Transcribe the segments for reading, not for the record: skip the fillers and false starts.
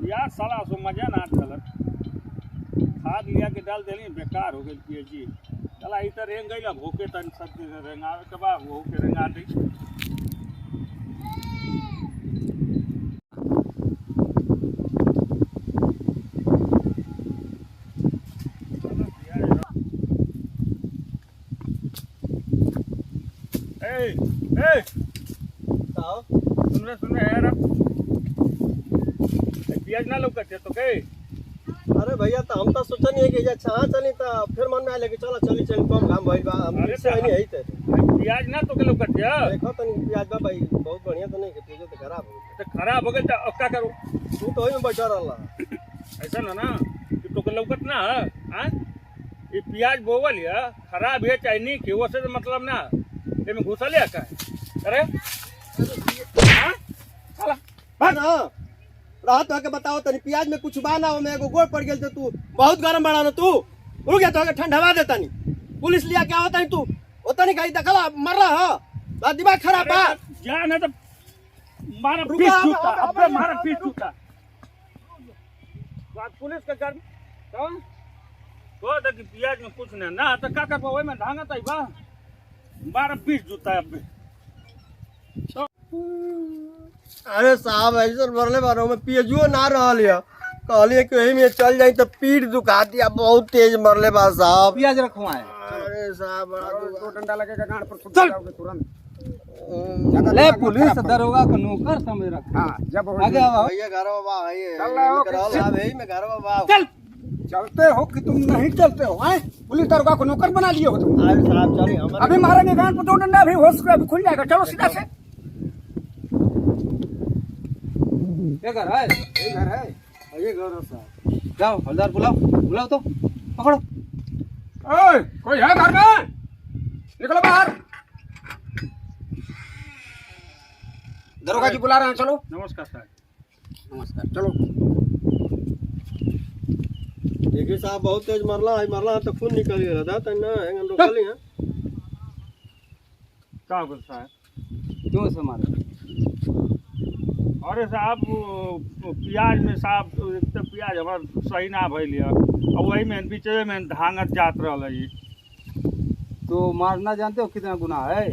यार साला सो मजा ना चलत खाद लिया के डाल देली बेकार हो गई पीएजी चला इधर रेंग गई भूखे तन सब रेंगावे के बा वो के रेंगा दी ए ए बताओ। सुन रहे यार पियाज ना लौकत तो के अरे भैया तो हम तो सोचनी है कि जा छा चली तो फिर मन में आले कि चलो चली कम घाम भइल बा हम अरे से नहीं है पियाज ना तो के लौकत है देखो तनी प्याज बा भाई बहुत बढ़िया तो नहीं कि तुझे तो खराब हो तो खराब हो गई तो अब क्या करूं तू तो ओही में बैठा रहला। ऐसा ना कि तो के लौकत ना हां ये पियाज बोवल है खराब है चाहे नहीं कि वो से मतलब ना एमे घुसल है का अरे हां चला भाग ना रात के बताओ तनी प्याज में कुछ बा ना में एगो गोड़ पड़ गेल तो तू बहुत गरम बड़ा ना तू रुक जा तो के ठंडवा दे तनी पुलिस लिया क्या होता है तू होता नहीं कहीं देखला मर रहा है दिमाग खराब बा जा ना तो मारा पीठ छूटा अब मारा पीठ छूटा बात पुलिस के घर कौन तो देख पियाज में कुछ नहीं ना तो का कर पावे में ढांगा तई बा मारा पीठ जूता अब अरे साहब ऐसे मरले बारो में पियजुओ ना रहल है कहलिए कि वही में चल जाई तो पीठ दुखा दिया बहुत तेज मरले बा साहब प्याज रखवाए। अरे साहब दो डंडा लगेगा गांड पर चल तुरंत ले पुलिस दरोगा को नौकर समझ रखा। हां जब आगे आओ भैया घर बा है चल रहा हो साहब यही में घर बा चल चलते हो कि तुम नहीं चलते हो हैं पुलिस दरोगा को नौकर बना लिए हो तुम अरे साहब चलिए हमारे अभी मारेंगे गांड पर दो डंडा अभी होश को अभी खुल जाएगा चलो सीधा से क्या कर रहा है? ये घर है ये घर है साहब जाओ हवलदार बुलाओ तो पकड़ो। ओए कोई है घर में निकलो बाहर दरोगा जी बुला रहे हैं चलो नमस्कार साहब नमस्कार चलो देखिए साहब बहुत तेज मरला है तो खून निकल गया था तो ना हैंगन रोकली है क्या बोल साहब क्यों से मारा? अरे साहब प्याज में साहब एक तो प्याज हमार सही ना भइल है और वही में बीचे में धांगत जात रहल है तो मारना जानते हो कितना गुनाह है?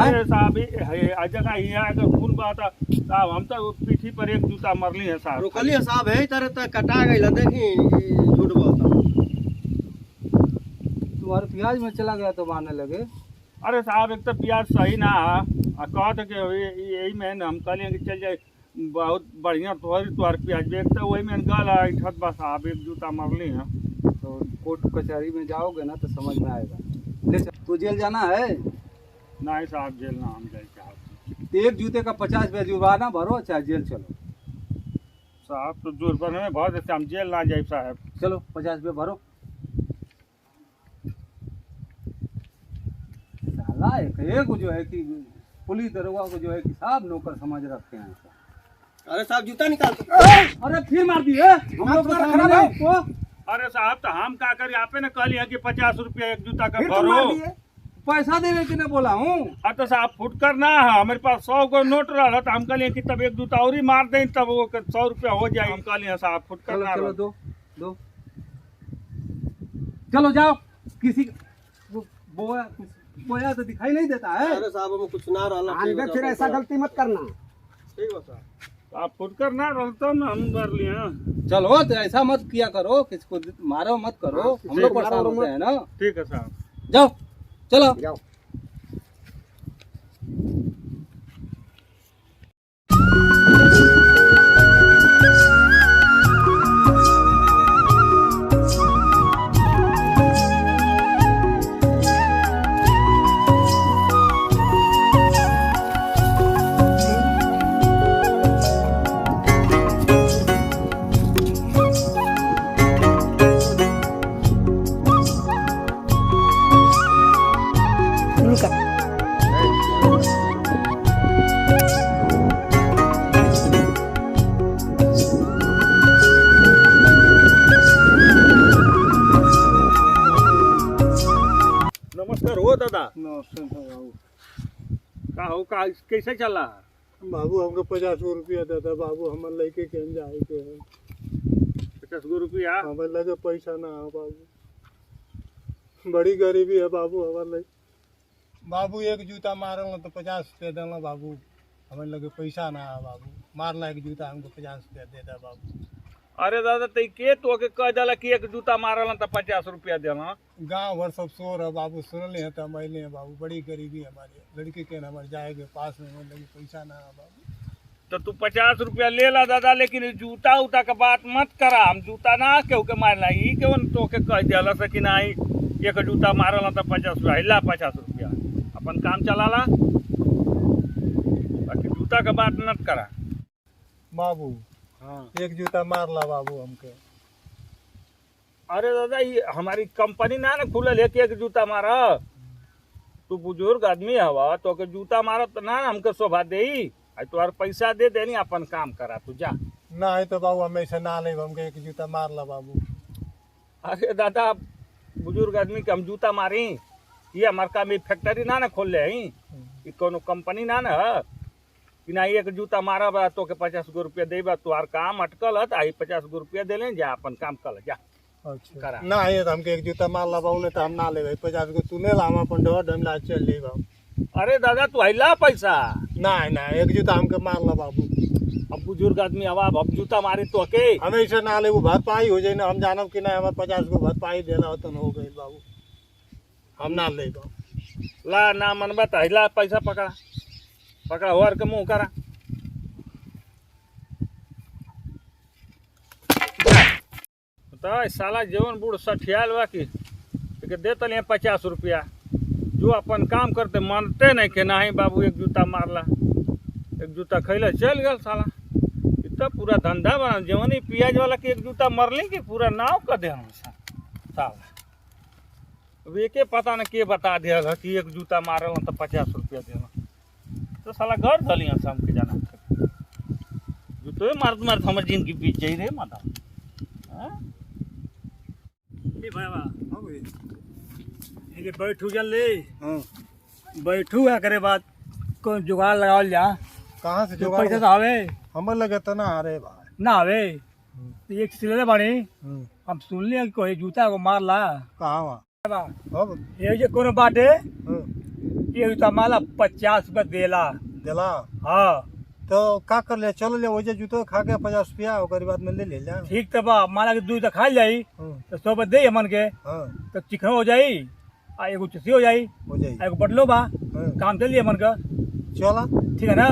अरे साहब जगह यहाँ अगर खून बहता साहब हम तो पीठी पर एक जूता मरली है साहब रोकली है साहब यही तरह तक कटा गई देखी झूठ बोलता तुम्हारे प्याज में चला गया तो मारने लगे। अरे साहब एक तो प्याज सही ना है कहते कि यही में हम कहलिए कि चल जाए बहुत बढ़िया तोहर प्याज एक तो वही में गल ठत बस साहब एक जूता मरली है तो कोर्ट कचहरी में जाओगे ना तो समझ में आएगा। ले चल, तो जेल जाना है? नहीं साहब जेल ना हम जाए चाहते तो एक जूते का 50 रुपया जुर्माना भरो चाहे जेल चलो। साहब तो जुर्माने में बहुत देते हम जेल ना जाए साहब चलो 50 रुपया भरो। साला एक जो है कि पुलिस दरोगा को जो है कि साहब नौकर समझ रखते हैं। अरे साहब जूता निकाल अरे फिर मार दिए हम लोग को सामने आपको। अरे साहब तो हम क्या करें आप ने कह लिया कि 50 रुपया एक जूता का भरो पैसा देने के लिए बोला हूँ। हाँ तो साहब फुटकर ना है हमारे पास 100 को नोट रहा तो हम कहलिए कि तब एक जूता और ही मार दें तब वो 100 रुपया हो जाए हम कहलिए साहब फुटकर चलो ना चलो रहो। दो चलो जाओ। किसी बोया तो दिखाई नहीं देता है। अरे साहब हमें कुछ ना रहा फिर ऐसा गलती मत करना ठीक है साहब आप फुटकर ना रहता ना हम कर लिए चलो तो ऐसा मत किया करो किसको मारो मत करो हम लोग परेशान होते हैं ना। ठीक है साहब जाओ चलो जाओ नमस्कार हो दादा का हो का कैसे चल रहा है बाबू हमको 50 रुपया देता बाबू, हमारे लड़के के जाए के है, 50 रुपया हमारे लगे पैसा ना है बाबू, बड़ी गरीबी है बाबू हमारे लगे। बाबू एक जूता मारल तो 50 रुपया देना बाबू, हमारे लगे पैसा ना है बाबू, मारना एक जूता हमको 50 रुपया दे दे बाबू। अरे दादा तई के तो के कह दिला कि एक जूता मारल तो 50 रुपया देना। गांव भर सब शोर है बाबू, सुनले हैं तो मैले हैं बाबू, बड़ी गरीबी है हमारी, लड़के के हमारे जाएंगे पास में, हमारे लगे पैसा ना है बाबू। तो तू 50 रुपया ले ला दादा, लेकिन जूता उता का बात मत करा, हम जूता ना केहू के मारना, ई केवन तो के कह दिला से कि नहीं एक जूता मारल तो 50 रुपया, हिला 50 रुपया अपन काम चलाला, बाकी जूता का बात मत करा। बाबू हाँ एक जूता मार ला बाबू हमके। अरे दादा ये हमारी कंपनी ना खुलल है कि एक जूता मारा, तू बुजुर्ग आदमी हवा तो के जूता मारा तो ना हमके शोभा दे, तुम्हारे पैसा दे देनी अपन काम करा, तू जा। ना है तो बाबू हमें ऐसे ना ले, हमके एक जूता मार ला बाबू। अरे दादा बुजुर्ग आदमी के हम जूता मारी, ये हमारे काम फैक्ट्री ना खोल ले ही, ये कोनो कंपनी ना कि ना एक जूता मारा बा तो के 50 रुपया देबा, तुम्हार काम अटकल है, आई 50 रुपया दे ले, जा अपन काम कर जा। अच्छा करा। ना है तो हमके एक जूता मार ला बाबू, नहीं तो हम ना ले 50 को, तू ले ला, हम अपन डोर डमला चल ले बाबू। अरे दादा तू हिला पैसा, ना है ना, एक जूता हमके मार ला बाबू। अब बुजुर्ग आदमी हवा अब जूता मारी तो के हमें ऐसे ना ले, वो भरपाई हो जाए ना, हम जानब कि ना हमारे 50 को भरपाई देना होता हो गई बाबू, हम ना ले बाबू। ला ना मनबा तो हिला पैसा पकड़ा पकड़ा होर के मुंह करा। तो साला जीवन बूढ़ सठियाल बा की दे तलिए 50 रुपया, जो अपन काम करते मानते नहीं के नहीं बाबू एक जूता मारला, एक जूता खैला चल गल साला, इतना पूरा धंधा बना जवनी पियाज वाला के एक जूता मरली कि पूरा नाव कर दे साला। अब एके पता न के बता दिया कि एक जूता मारल तो 50 रुपया देना, तो साला घर धलिया शाम के जाना जूतो मारत मारत हमारे जिंदगी बीत जाई रे माता। बैठू जल्दी, हाँ बैठू है करे बात कोई जुगाड़ लगावल जा, कहाँ से जो जुगाड़ पैसा तो आवे हमारे लगे तो ना अरे भाई। ना आवे तो एक सिले बाड़ी, हम सुन लिया कि कोई जूता को मार ला, कहाँ वहाँ अब ये जो कोनो बाटे हाँ, ये जूता माला 50 रुपया देला। दिला हाँ तो का कर ले, चल ले वजह जूतो खा के 50 रुपया ओकर बाद में ले ले जा। ठीक तो बा, माला के दूध तो खा जाई हाँ तो 100 रुपया दे मन के, हाँ तो चिकन हो जाई, आ एगो चुसी हो जाई, हो जाए। एगो बटलो बा, हाँ काम चल मन का, चला ठीक है ना,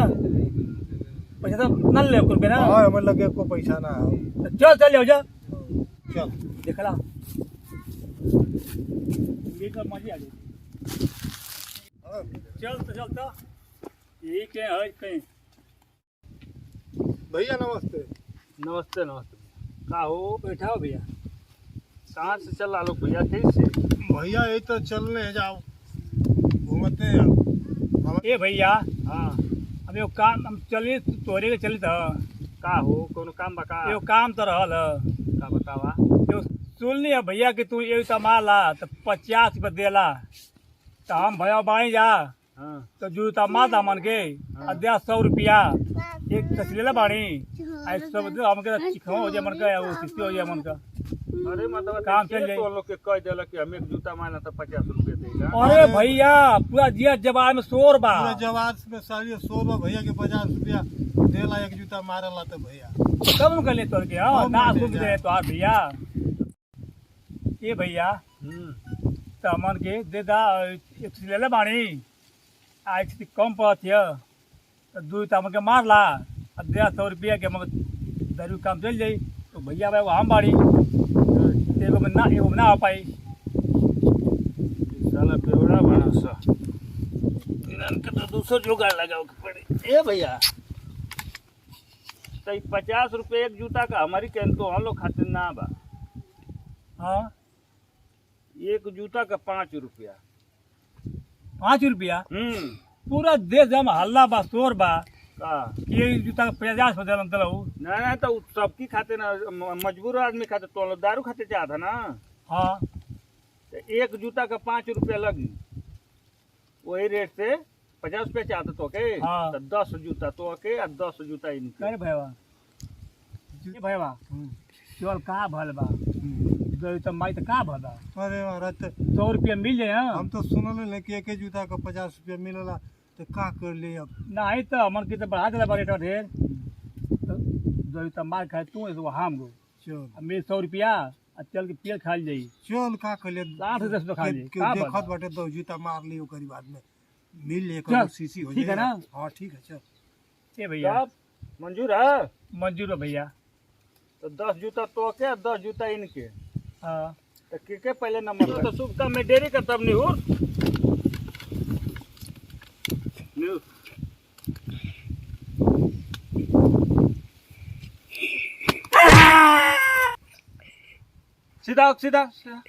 पैसा तो न ले रुपये ना, हाँ हमें लगे को पैसा ना हो। तो चल चल जा चल देखला मजे आ गई। हाँ। चल तो चल तो ये क्या है कहीं। भैया नमस्ते। नमस्ते नमस्ते, का हो बैठा हो भैया, कहाँ से चला लो भैया, कैसे? भैया ये तो चलने है, जाओ घूमते हैं हम। ए भैया हाँ अब एगो काम हम चली तोरे के चली तो का हो कोनो काम बका एगो काम तो रहल का बतावा। एगो सुन लिया भैया कि तू एक माला तो 50 रुपया देला, तो हम भैया बाई जा हाँ तो जूता माता मन के अद्या 100 रुपया एक तसलेला बाड़ी, आ 100 हमके चिखवा हो जाए मन का, वो सिस्ती हो जाए मन का। अरे मतलब काम चल जाई। तो लोग के कह देला कि हम एक जूता मारना तो 50 रुपया देगा। अरे भैया पूरा जिया जवाब में शोर बा, पूरा जवाब में सारी 100 भैया के 50 रुपया देला, एक जूता मारे ला तो भैया कब हम कर ले तोड़ के, हाँ ना सुन दे तो भैया। ये भैया तो मन के दे दा एक तसलेला बाड़ी, आ एक कम पड़त है तो दूध हमन के मार ला, अद्या 100 रुपया के मगर दारू काम चल जाई, तो भैया भाई हम बाड़ी एगो में ना आ पाई। साला बेवड़ा बना सा, इनके तो दूसरा जुगाड़ लगाओ के पड़े। ए भैया तो 50 रुपये एक जूता का हमारी कहन तो हम लोग खातिर ना बा, हाँ एक जूता का 5 रुपया। 5 रुपया पूरा देश में हल्ला बा शोर बा का कि ये जूता का 50 बदल अंतर हो। ना ना तो सबकी खाते ना, मजबूर आदमी खाते तो लोग दारू खाते चाहता ना, हाँ तो एक जूता का 5 रुपया लगी, वही रेट से 50 रुपया चाहता तो के हाँ। तो 10 जूता तो के और 10 जूता इनके करे भैया ये भैया चल का भल बा जो तो माई तो का भल बा अरे महाराज तो 100 रुपया मिल जाए हाँ? हम तो सुनल है कि एक जूता का 50 रुपया मिलेला तो का कर ले अब। नहीं तो हमन की तो बढ़ा दिला बा रेट ढेर तो जो तो मार खाए तू तो हम गो चल मेरे 100 रुपया और चल के पेड़ खा जाई चल का कर ले 8 से 10 तो खा जाई का देखत बात बाटे तो जूता मार लियो करी बाद में मिल ले चल, कर सीसी हो ठीक है जाएगा। ना? हाँ ठीक है चल। ए भैया सब मंजूर है मंजूर है भैया तो 10 जूता तो के और 10 जूता इनके हाँ तो के पहले नंबर तो शुभ काम में देरी करता नहीं हो सीधा सीधा सीधा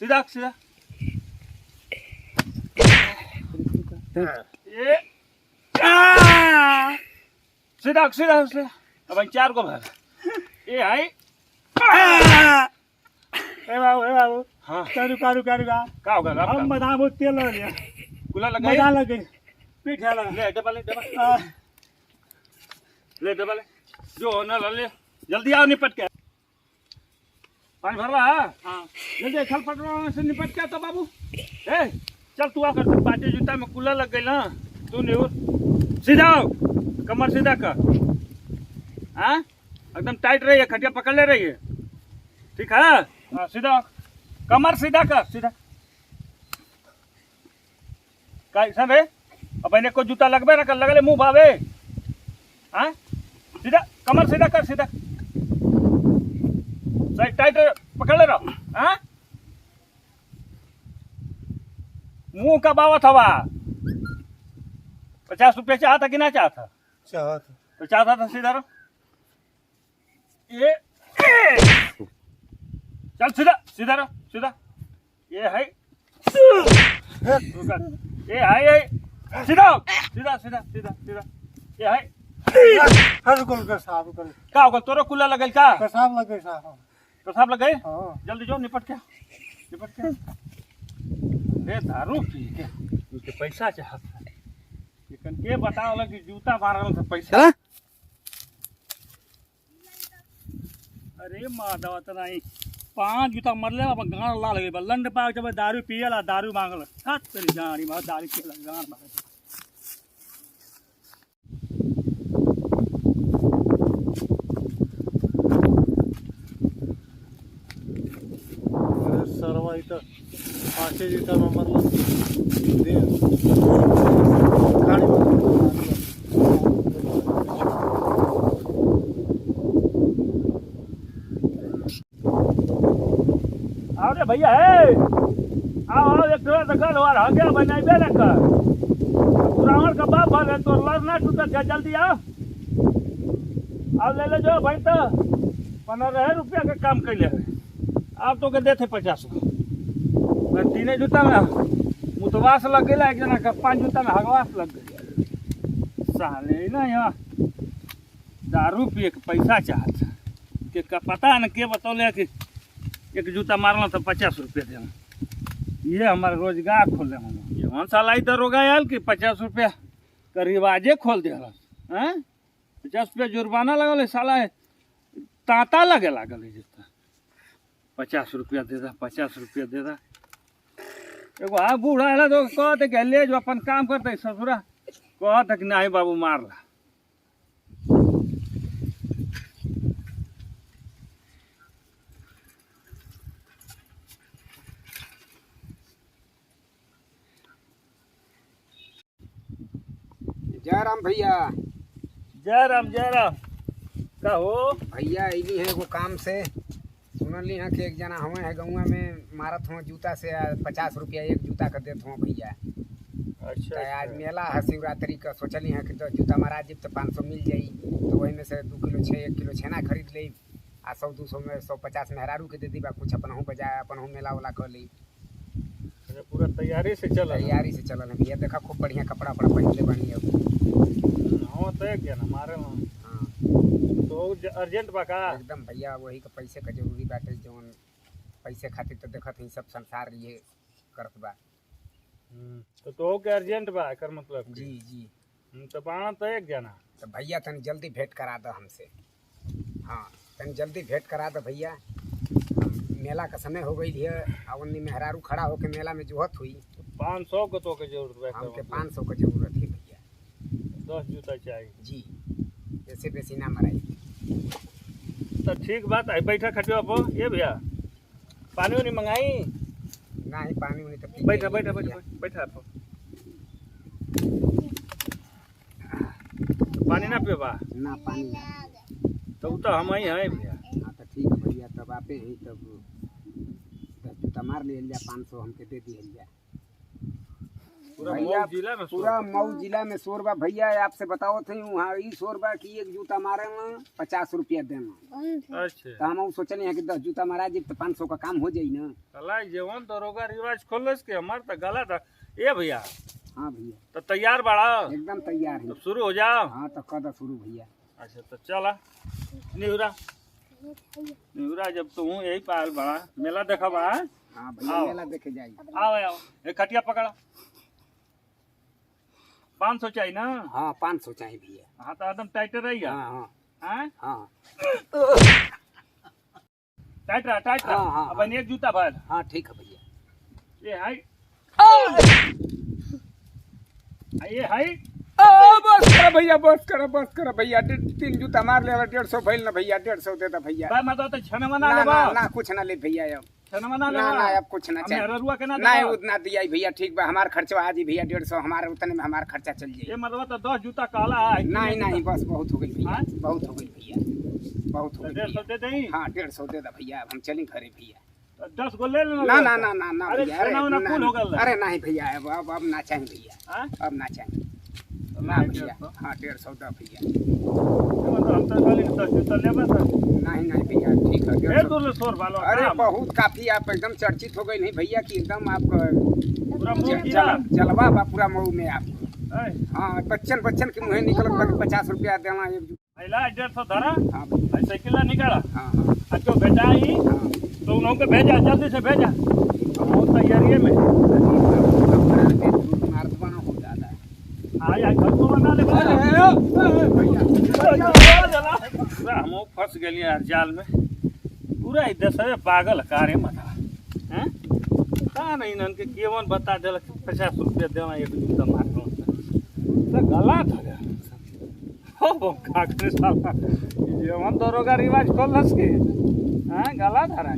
सीधा सीधा ये सीधा सीधा सीधा अब 4 को भर ये है ए बाबू हाँ रुका रुका रुका का होगा हम आपका बदाम वो तेल लगा लिया कुला मजा लगा लग गई पीठ है लगा ले डबल ले डबल जो न ले जल्दी आओ निपट के पानी भर रहा है हाँ जल्दी खल पटवा से निपट के तो बाबू ए चल तू आकर तू पाटे जूता में कुला लग गई ना तू नहीं हो सीधा हो कमर सीधा कर हाँ एकदम टाइट रही है खटिया पकड़ ले रही है ठीक है हाँ सीधा कमर सीधा कर सीधा कैसा रे अब इन्हें को जूता लगबे ना कर लगले मुंह भावे हाँ सीधा कमर सीधा कर सीधा सही टाइट पकड़ ले रहा हाँ मुंह का बावत हवा 50 रुपया चाहता कि ना चाहता चाहत तो चाहता था सीधा रहो ये चल सीधा सीधा रहो सीधा ये है ये है ये सीधा सीधा सीधा सीधा सीधा ये है हर कोल का साफ कर का होगा तोरो कुला लगल का साफ लगे साफ पेशाब लग गए हाँ जल्दी जाओ निपट के ले दारू पी के उसके पैसा चाहता है लेकिन के बताओ कि जूता मारल तो पैसा अरे माधव तो नहीं 5 जूता मरले अब गाड़ ला लगे लंड पा जब दारू पियला दारू मांगल हट तेरी गाड़ी मार दारू पियला गाड़ मांगल अरे सरवा इथं 5 जूता में मरला दे खाली आओ रे भैया है आओ आओ एक थोड़ा दखल और हो गया बनाइबे ना कर पुराण का बाप भले तो लड़ना टूटा क्या जल्दी आओ ले जो भाई तो 15 रुपया का काम कैले आप तो के देते 50 तीन जूता में मुतवास लग गया एक जना का 5 जूता में हगवास लग गया साले ना यहाँ दारू पिए के पैसा चाहता के का पता न के बतौले कि एक जूता मारना तो 50 रुपया देना ये हमारा रोजगार खोले हम ये कौन साला इधर होगा यार कि 50 रुपया का रिवाजे खोल दे रहा हैं 50 रुपया जुर्माना लगल साला तांता लगे लागल है जूता 50 रुपया दे दा 50 रुपया दे दा एगो हाँ बूढ़ा है तो कहते कि ले जो अपन काम करते ससुरा कहते कि नहीं बाबू मार ला जय राम भैया। जय राम का हो भैया अली है वो काम से सुनली है कि एक जना हुए है गौवा में मारत हुआ जूता से 50 रुपया एक जूता का देते हुआ भैया। अच्छा तो आज मेला है शिवरात्रि का सोचली है कि तो जूता मारा जब तो 500 मिल जाई तो वही में से 2 किलो 1 किलो छेना खरीद ली आ 100-200 में 150 मेहरारू के दे दी बा कुछ अपन हूँ बजाय अपन हूँ मेला वाला कर ली पूरा तैयारी से चल तैयारी से चलल है भैया। देखा खूब बढ़िया कपड़ा वपड़ा पहनले बनी है हाँ तो क्या ना मारे ना हाँ तो अर्जेंट बा का एकदम भैया वही का पैसे का जरूरी बाटे जौन पैसे खातिर तो देखत ही सब संसार ये करत बा तो के अर्जेंट बा एकर मतलब जी जी तो बाणा तो एक जना तो भैया तनी जल्दी भेंट करा दो हमसे। हाँ तनी जल्दी भेंट करा दो भैया। हम मेला का समय हो गई है और उन्नी मेहरारू खड़ा होके मेला में जुहत हुई। 500 को तो के जरूरत बा हमके 500 का जरूरत है भैया। 10 जूता चाहिए जी ऐसे बेसी ना मराई। तो ठीक बात है बैठा खटिया पर ये भैया पानी वानी मंगाई ना ही पानी उनी तो पी बैठा गई बैठा भैया। बैठा बैठा पर पानी ना पियो बा ना पानी ना तो उ तो हम ही हैं भैया हाँ तो ठीक है भैया तब आपे ही तब जूता मार ले जा 500 हमके दे दिए जा। पूरा भैया मऊ जिला में पूरा मऊ जिला में शोरबा भैया आपसे बताओ थे वहाँ ई शोरबा की एक जूता मारे में 50 रुपया देना। अच्छा तो हम सोचने हैं कि 10 जूता मारा जी तो 500 का काम हो जाई ना। कला जीवन दरोगा रिवाज खोलस के हमार तो गलत है ये भैया हाँ भैया तो तैयार बाड़ा एकदम तैयार है। तो शुरू हो जाओ हाँ तो कद शुरू भैया। अच्छा तो चला निहुरा जब तू यही पाल बड़ा मेला देखा बा हाँ भैया आओ। मेला देखे जाई। आओ आओ एक खटिया पकड़ा 500 चाहिए ना हाँ 500 चाहिए भैया। हाँ तो एकदम टाइट रही हाँ हाँ हाँ हाँ टाइट रहा हाँ, हाँ, अब एक जूता भर हाँ ठीक है भैया। ये हाई ये हाई बस करो भैया 3 जूता मार ले 150 भइल ना भैया 150 दे दे भैया। भाई मैं तो छन बना ना ले ना ना कुछ ना ले भैया अब छन बना ले ना ना अब कुछ ना चाहिए। रुआ के ना नहीं उतना दिया ही भैया ठीक बा हमार खर्चा आज ही भैया 150 हमारे उतने में हमारा खर्चा चल ये जाए। मतलब तो 10 जूता काला है नहीं नहीं बस बहुत हो गई भैया हाँ? बहुत हो गई भैया बहुत हो गई 150 भैया। दे दें हाँ 150 दे दे भैया अब हम चलें घरे भैया। 10 गो ले लेना ना ना ना ना ना अरे भैया छेना उना फूल हो गल अरे नहीं भैया अब ना चाहिए भैया हां अब ना चाहिए ना भैया। हाँ 150 दे भैया। मतलब हम तो खाली 10 जूता लेबा तो नहीं नहीं भैया ठीक है ए 150। दूर शोर वालो अरे बहुत काफी आप एकदम चर्चित हो गए नहीं भैया कि एकदम आप पूरा मुंह गिरा जलवा बा पूरा मऊ में आप। ए हाँ बच्चन के मुँह निकल 50 रुपया देना एक आइला 150 धरा हाँ आई साइकिल निकाला हाँ हाँ अच्छा भेजा ही हाँ तो उन्हों को भेजा जल्दी से भेजा हम तैयारी में आज घर को बना ले पूरा हम फंस गए यार जाल में पूरा इधर से पागल कार्य मना हैं का नहीं नन के केवन बता देल 50 रुपया देना एक जूता मारनो तो गलत हो गया हो का करे साला ये हम दरोगा रिवाज खोलस के हैं गलत हरा